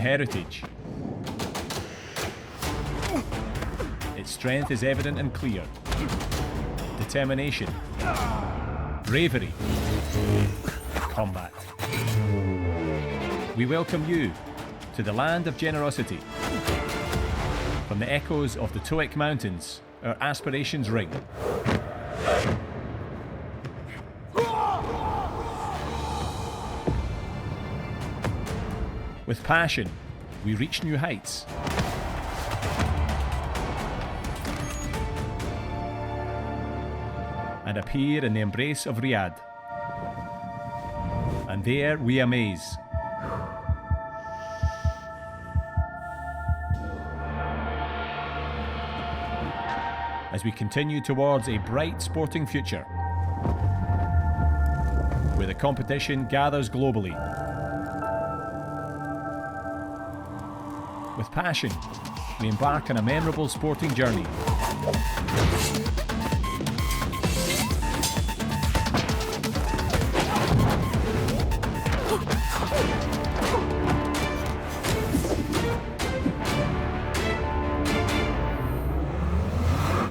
heritage. Its strength is evident and clear. Determination, bravery, combat. We welcome you to the land of generosity. From the echoes of the Toic Mountains, our aspirations ring. With passion, we reach new heights. And appear in the embrace of Riyadh. And there we amaze. As we continue towards a bright sporting future, where the competition gathers globally. With passion, we embark on a memorable sporting journey.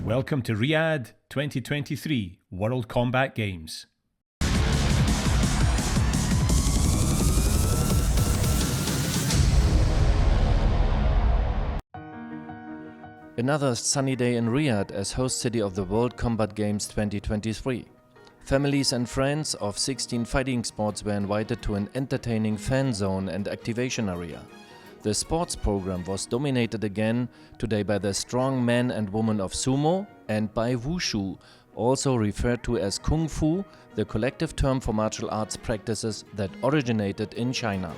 Welcome to Riyadh 2023 World Combat Games. Another sunny day in Riyadh as host city of the World Combat Games 2023. Families and friends of 16 fighting sports were invited to an entertaining fan zone and activation area. The sports program was dominated again today by the strong men and women of sumo and by wushu, also referred to as kung fu, the collective term for martial arts practices that originated in China.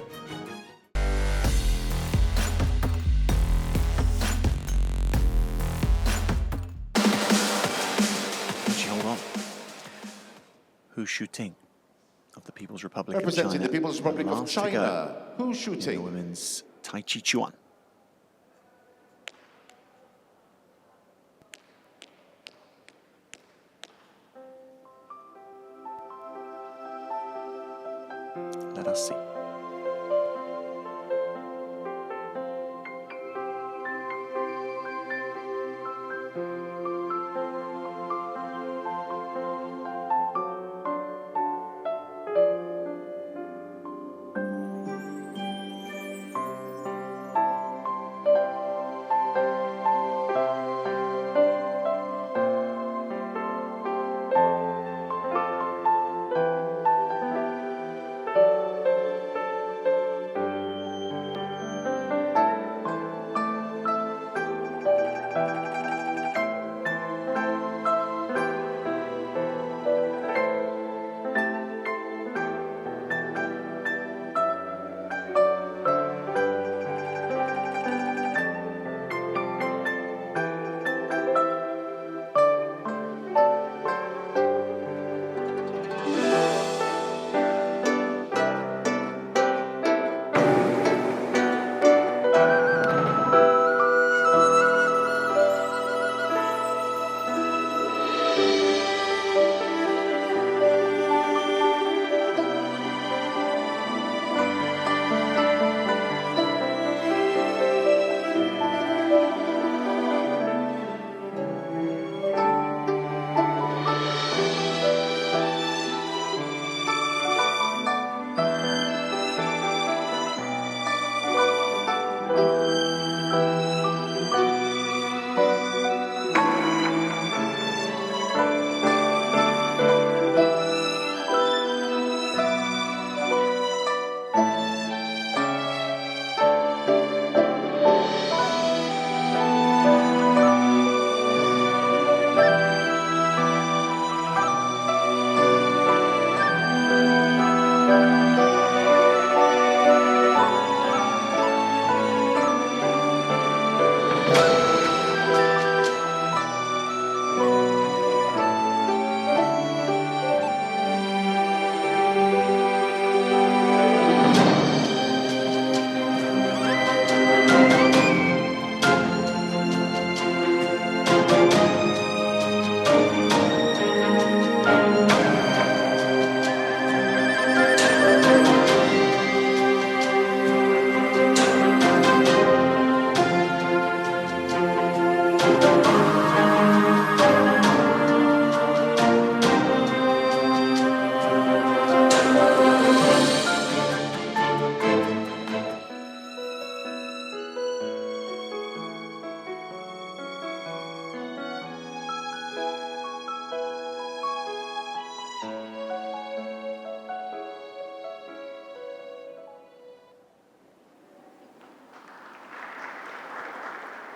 Who's shooting of the People's Republic Representing of China. the People's Republic of Last to China. go Who's in shooting? the women's Tai Chi Chuan. Let us see.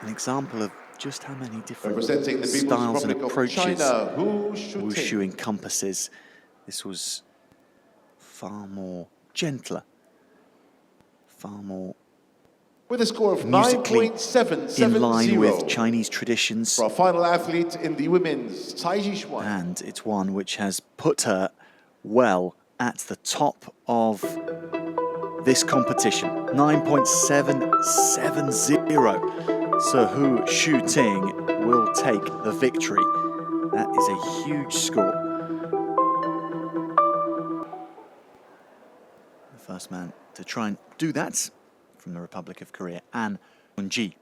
an example of just how many different Representing the People's styles and Republic of approaches China, Wushu Wushu encompasses. This was far more gentler, far more with a score of musically 9.770 in line with Chinese traditions. For our final athlete in the women's Tai Chi Chuan. And it's one which has put her well at the top of this competition. 9.770. So Hu Shuting will take the victory. That is a huge score. The first man to try and do that from the Republic of Korea, An Eun-ji.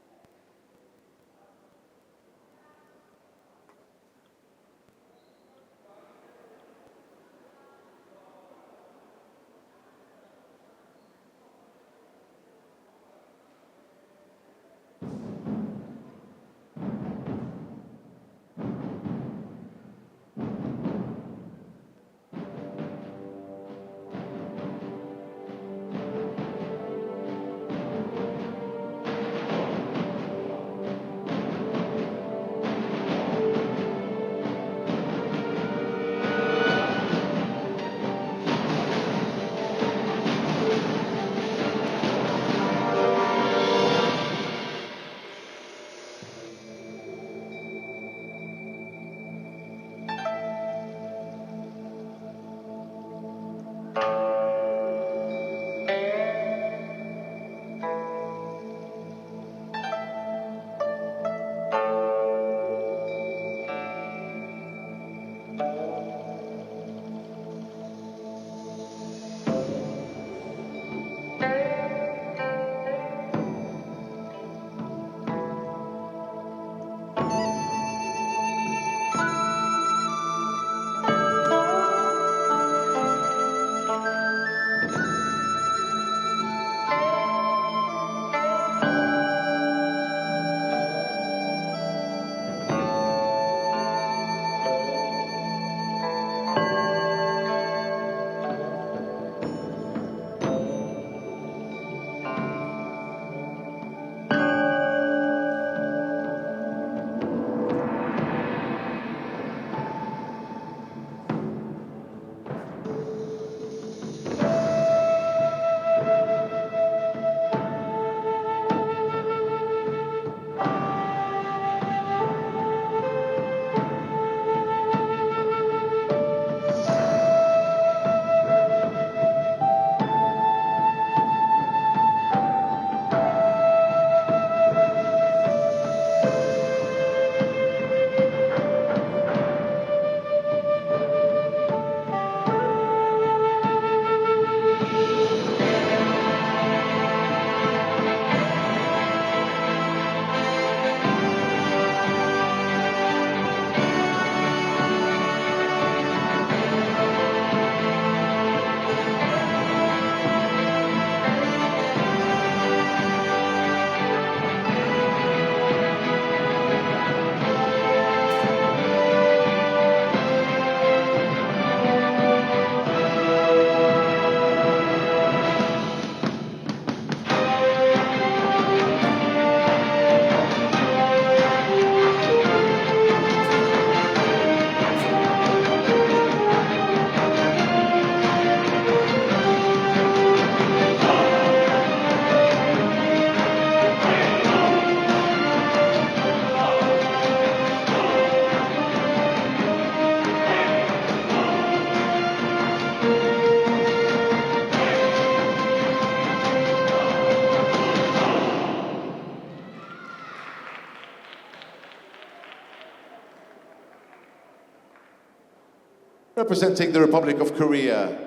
Representing the Republic of Korea,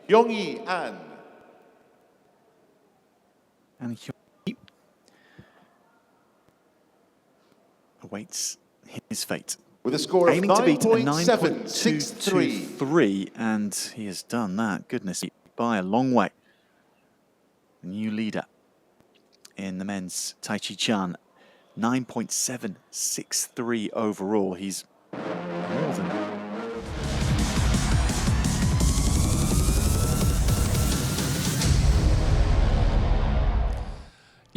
Hyung-hee An. And Hyun awaits his fate. With a score of Aiming to beat a 9.763. 9.223, and he has done that, goodness, by a long way. A new leader in the men's Tai Chi Chuan, 9.763 overall. He's more than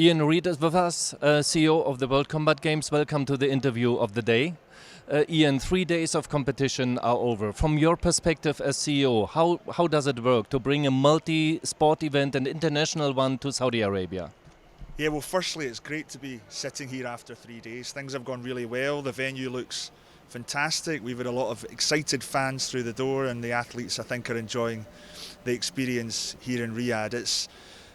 Ian Reid is with us, CEO of the World Combat Games. Welcome to the interview of the day. Ian, 3 days of competition are over. From your perspective as CEO, how does it work to bring a multi-sport event, an international one, to Saudi Arabia? Yeah, well, firstly, it's great to be sitting here after 3 days. Things have gone really well. The venue looks fantastic. We've had a lot of excited fans through the door, and the athletes, I think, are enjoying the experience here in Riyadh. It's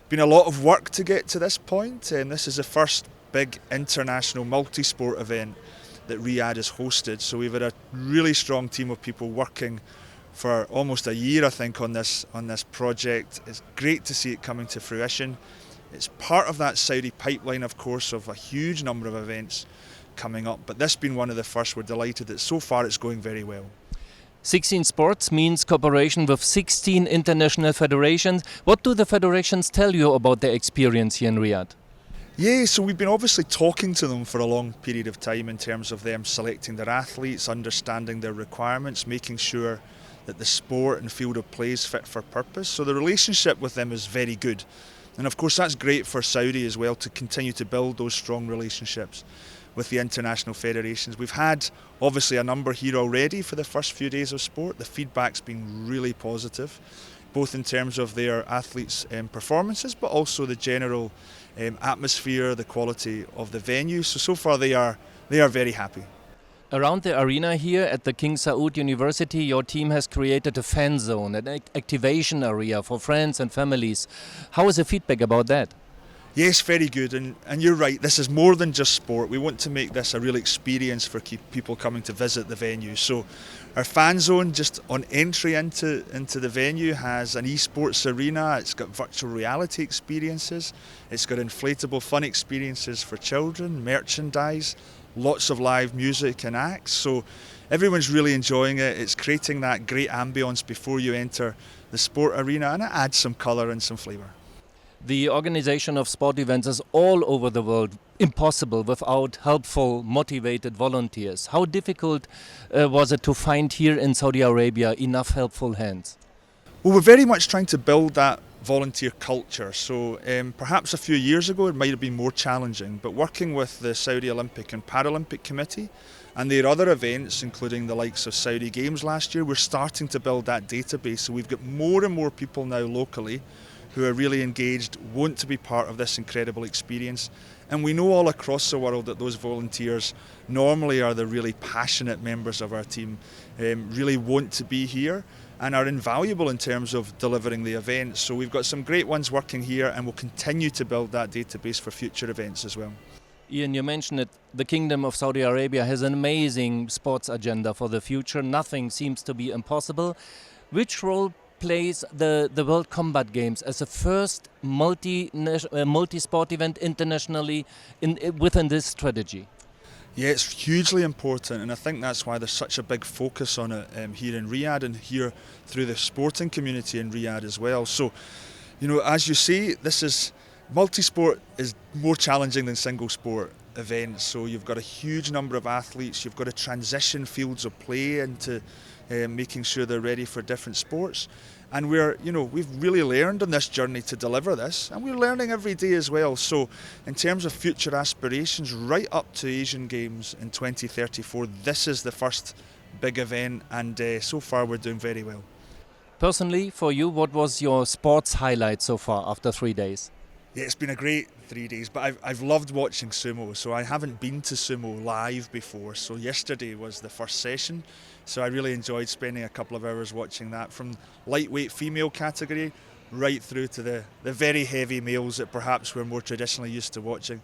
been a lot of work to get to this point, and this is the first big international multi-sport event that Riyadh has hosted. So we've had a really strong team of people working for almost a year, I think, on this project. It's great to see it coming to fruition. It's part of that Saudi pipeline, of course, of a huge number of events coming up. But this being one of the first, we're delighted that so far it's going very well. 16 sports means cooperation with 16 international federations. What do the federations tell you about their experience here in Riyadh? Yeah, so we've been obviously talking to them for a long period of time in terms of them selecting their athletes, understanding their requirements, making sure that the sport and field of play is fit for purpose. So the relationship with them is very good. And of course that's great for Saudi as well, to continue to build those strong relationships with the international federations. We've had obviously a number here already for the first few days of sport. The feedback's been really positive, both in terms of their athletes' performances, but also the general atmosphere, the quality of the venue. So far they are very happy. Around the arena here at the King Saud University, your team has created a fan zone, an activation area for friends and families. How is the feedback about that? Yes, very good, and you're right, this is more than just sport. We want to make this a real experience for people coming to visit the venue. So our fan zone just on entry into the venue has an esports arena, it's got virtual reality experiences, it's got inflatable fun experiences for children, merchandise, lots of live music and acts. So everyone's really enjoying it. It's creating that great ambience before you enter the sport arena, and it adds some colour and some flavour. The organization of sport events is all over the world impossible without helpful, motivated volunteers. How difficult was it to find here in Saudi Arabia enough helpful hands? Well, we're very much trying to build that volunteer culture. So perhaps a few years ago it might have been more challenging, but working with the Saudi Olympic and Paralympic Committee and their other events, including the likes of Saudi Games last year, we're starting to build that database. So we've got more and more people now locally who are really engaged, want to be part of this incredible experience. And we know all across the world that those volunteers normally are the really passionate members of our team, really want to be here and are invaluable in terms of delivering the events. So we've got some great ones working here, and we'll continue to build that database for future events as well. Ian, you mentioned it, the Kingdom of Saudi Arabia has an amazing sports agenda for the future. Nothing seems to be impossible. Which role plays the World Combat Games as a first multi-sport event internationally within this strategy? Yeah, it's hugely important, and I think that's why there's such a big focus on it here in Riyadh and here through the sporting community in Riyadh as well. So, you know, as you say, multi-sport is more challenging than single sport events. So you've got a huge number of athletes, you've got to transition fields of play into making sure they're ready for different sports. And we've really learned on this journey to deliver this, and we're learning every day as well. So in terms of future aspirations, right up to Asian Games in 2034, this is the first big event, and so far we're doing very well. Personally, for you, what was your sports highlight so far after 3 days? Yeah, it's been a great 3 days, but I've loved watching sumo. So I haven't been to sumo live before. So yesterday was the first session. So I really enjoyed spending a couple of hours watching that, from lightweight female category right through to the very heavy males that perhaps we're more traditionally used to watching.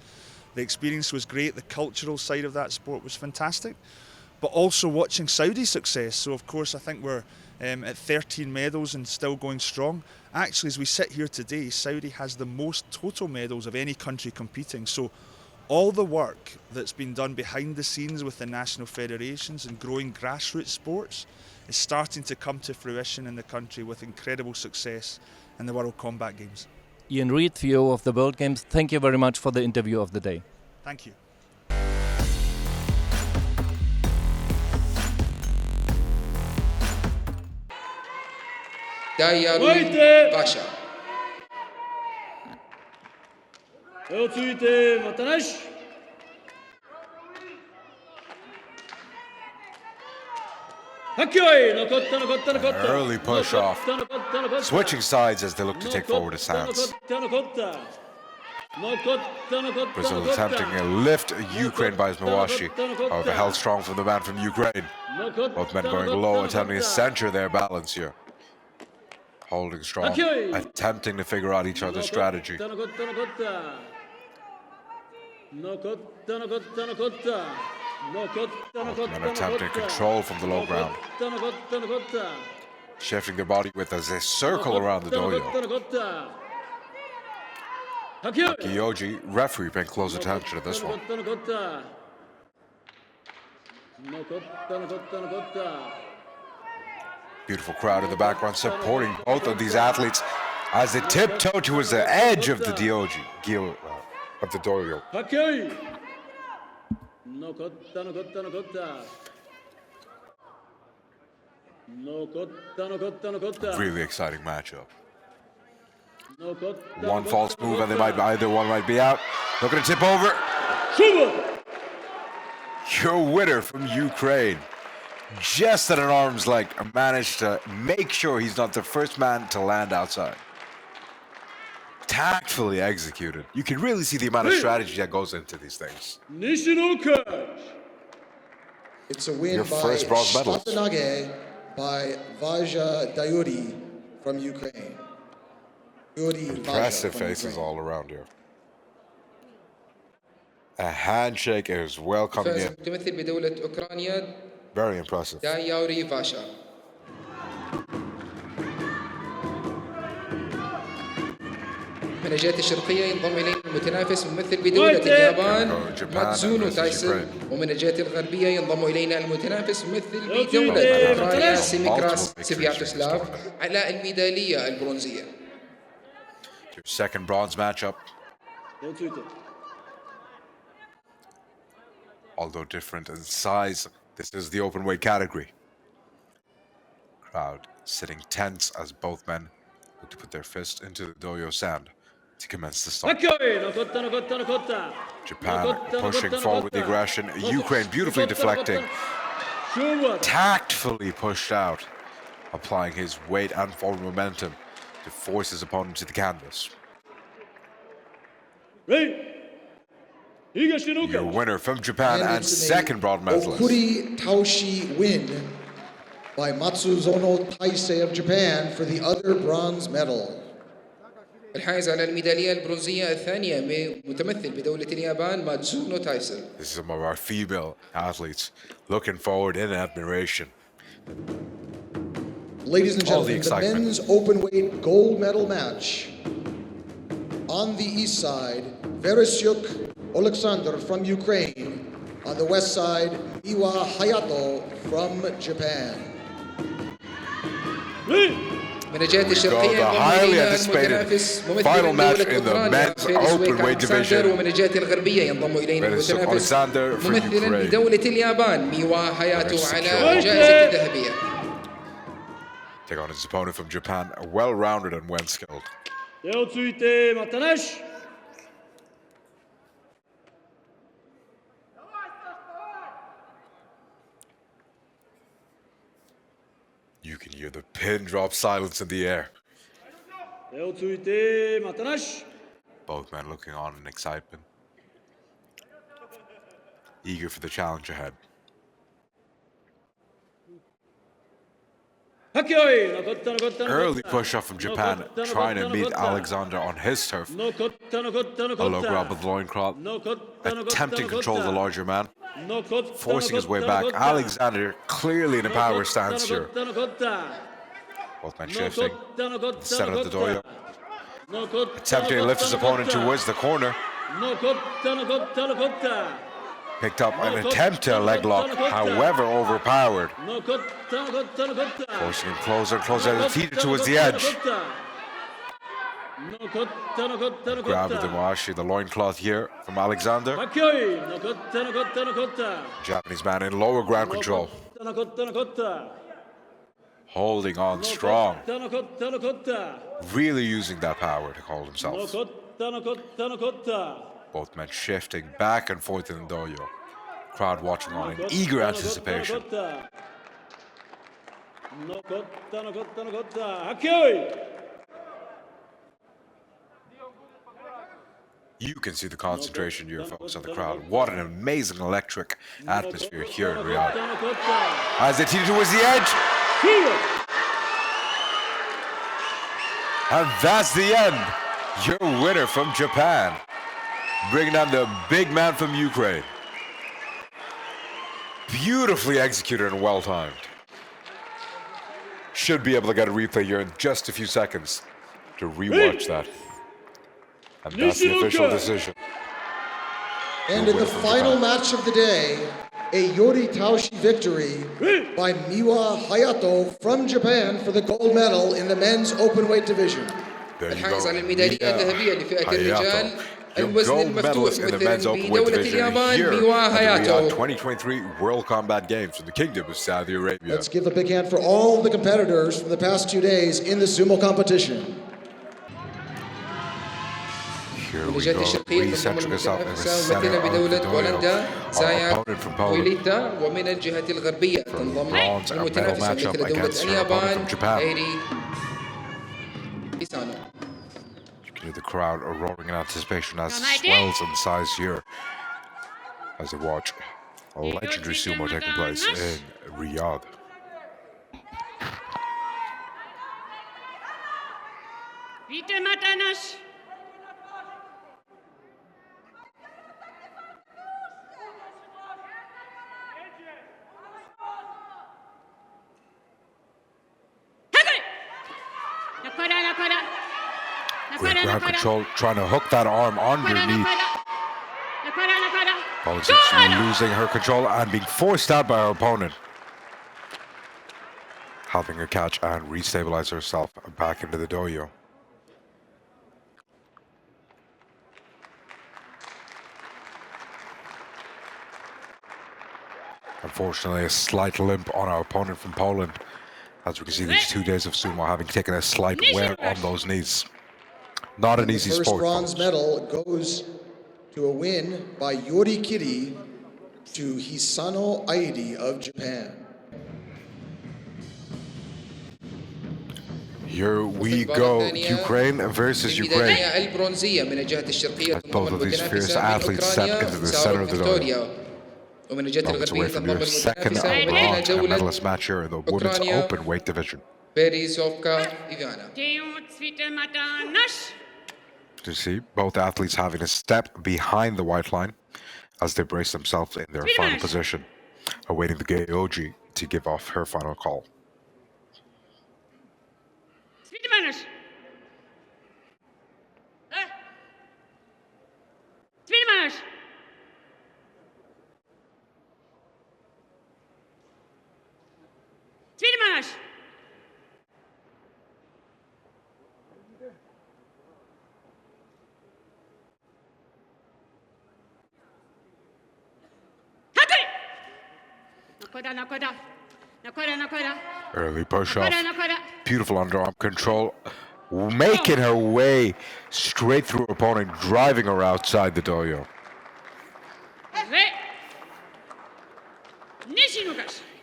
The experience was great. The cultural side of that sport was fantastic, but also watching Saudi's success. So of course I think we're at 13 medals and still going strong. Actually, as we sit here today, Saudi has the most total medals of any country competing. So all the work that's been done behind the scenes with the national federations and growing grassroots sports is starting to come to fruition in the country with incredible success in the World Combat Games. Ian Reid, CEO of the World Games, thank you very much for the interview of the day. Thank you. Dayalu Basha. Early push off. Switching sides as they look to take forward a stance. Brazil attempting a lift Ukraine by Mawashi. However, held strong from the man from Ukraine. Both men going low, attempting to center their balance here. Holding strong, attempting to figure out each other's strategy. Both men attempting control from the low ground. Shifting their body width as they circle around the doyo. Kiyoji, referee, paying close attention to this one. Beautiful crowd in the background supporting both of these athletes as they tiptoe towards the edge of the dojo. Really exciting matchup. One false move and either one might be out. Looking to tip over. Your winner from Ukraine. Just at an arm's length, managed to make sure he's not the first man to land outside. Tactfully executed. You can really see the amount of strategy that goes into these things. It's a win Your first bronze medalist. by Vaja Dayuri from Ukraine. Impressive faces all around here. A handshake is well coming in. تمثل بدولة أوكرانيا Very impressive. دايوري فاشا. من الجهة الشرقية ينضم إلينا المتنافس ممثل بدولة اليابان ماتسونو تايسون، ومن الجهة الغربية ينضم إلينا المتنافس ممثل بدولة أوكرانيا سيميكراس سيفياتوسلاف على الميدالية البرونزية. Your second bronze matchup. Although different in size, this is the open weight category. Crowd sitting tense as both men look to put their fist into the doyo sand to commence the start. Japan pushing forward with the aggression. Ukraine beautifully deflecting. Tactfully pushed out, applying his weight and forward momentum to force his opponent to the canvas. Your winner from Japan and second bronze medalist. Okuri Taoshi win by Matsuzono Taisei of Japan for the other bronze medal. الحائز على الميدالية البرونزية الثانية متمثل بدولة اليابان ماتسونو تايسون. This is some of our female athletes looking forward in admiration. Ladies and gentlemen, the men's open-weight gold medal match. On the east side, Veresyuk Alexander from Ukraine. On the west side, Miwa Hayato from Japan. من الجهة الشرقية ينضم إلينا المتنافس ممثل دولة أوكرانيا فيرسويك ألكساندر، ومن الجهة الغربية ينضم إلينا المتنافس ممثلا بدولة اليابان ميوا هاياتو على الجائزة الذهبية. Take on his opponent from Japan, well-rounded and well-skilled. You can hear the pin drop silence in the air. Both men looking on in excitement, eager for the challenge ahead. Early push off from Japan, trying to meet Alexander on his turf. A low grab with the loincloth, attempting to control the larger man, forcing his way back. Alexander clearly in a power stance here. Both men shifting, center of the doyo. Attempting to lift his opponent towards the corner. Picked up an attempt to a leg lock, however overpowered. Forcing him closer and closer, defeated towards the edge. Grab with the Mawashi, the loincloth here from Alexander. Japanese man in lower ground control. Holding on strong. Really using that power to hold himself. Both men shifting back and forth in the dojo. Crowd watching on in eager anticipation. You can see the concentration here, folks, on the crowd. What an amazing electric atmosphere here in Riyadh. As they teeter towards the edge. And that's the end. Your winner from Japan. Bringing down the big man from Ukraine. Beautifully executed and well-timed. Should be able to get a replay here in just a few seconds to rewatch that. And that's the official decision. And in the final match of the day, a Yori Taoshi victory by Miwa Hayato from Japan for the gold medal in the men's openweight division. There you الحائز على go. الميدالية الذهبية لفئة الرجال Your الوزن gold المفتوح medalist in the مثل men's openweight بدولة division اليابان here ميوا at the هاياتو. Riyadh 2023 World Combat Games from the Kingdom of Saudi Arabia. Let's give a big hand for all the competitors from the past 2 days in the sumo competition. Here من we الجهة go, الشرقية تنضم recentering us up in the المتنافسة center ممثلة of the بدولة هولندا dojo. Our سايا opponent from Poland. ويليتا. ومن الجهة الغربية تنضم bronze and medal المتنافسة matchup مثل against دولة her opponent اليابان from Japan. ايري بيسانو. You can hear the crowd roaring in anticipation as it swells in size here as they watch a legendary sumo taking place in Riyadh. Great ground control, trying to hook that arm underneath. Polly seems to be losing her control and being forced out by her opponent. Having her catch and restabilize herself back into the dojo. Unfortunately, a slight limp on our opponent from Poland. As we can see, these 2 days of sumo having taken a slight wear on those knees. Not an easy The first sport, bronze folks. medal goes to a win by Yori Kiri to Hisano Aidi of Japan. Here we go, Ukraine versus Ukraine. الميدالية البرونزية من الجهة الشرقية As both تنضم of these fierce المتنافسة من athletes step أوكرانيا into the سارة center of the dojo. فيكتوريا. ومن الجهة Moments away الغربية from تنضم your second المتنافسة من bronze and دولة medalist match here in the women's أوكرانيا open weight division. بيريزوفكا إيفانا. To see both athletes having a step behind the white line as they brace themselves in their final position, awaiting the Geoji to give off her final call. Early push off, beautiful underarm control, making her way straight through her opponent, driving her outside the dojo.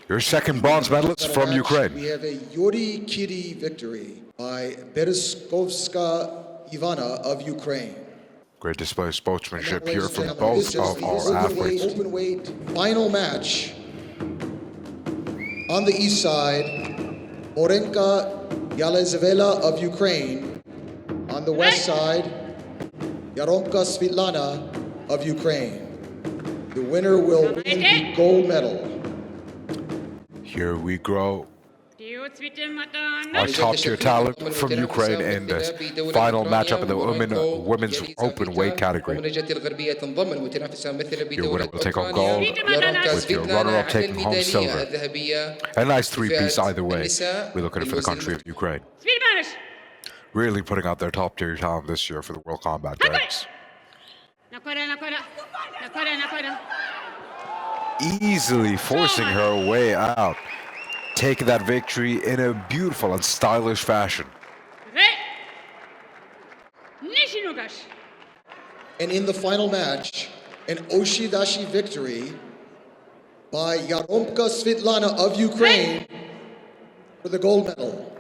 Your second bronze medalist from Ukraine. We have a Yori Kiri victory by Bereskovska Ivana of Ukraine. Great display of sportsmanship Ladies here and from gentlemen, both this is of the our athletes. open-weight final match. On the east side, Orenka Yelezavela of Ukraine. On the west side, Yaromka Svitlana of Ukraine. The winner will win the gold medal. Here we grow. Our top-tier talent from Ukraine in the final matchup in the women's open weight category. ومن الجهة الغربية تنضم المتنافسة مثل Your winner بدولة will take home أوكرانيا gold, يارونكا with your سفيتلانا runner-up على taking home الميدالية silver. الذهبية. A nice three-piece فئة either way. النساء We're looking for the country of Ukraine. Really putting out their top-tier talent this year for the World Combat Games. Easily forcing her way out, taking that victory in a beautiful and stylish fashion. And in the final match, an Oshidashi victory by Yaromka Svitlana of Ukraine for the gold medal.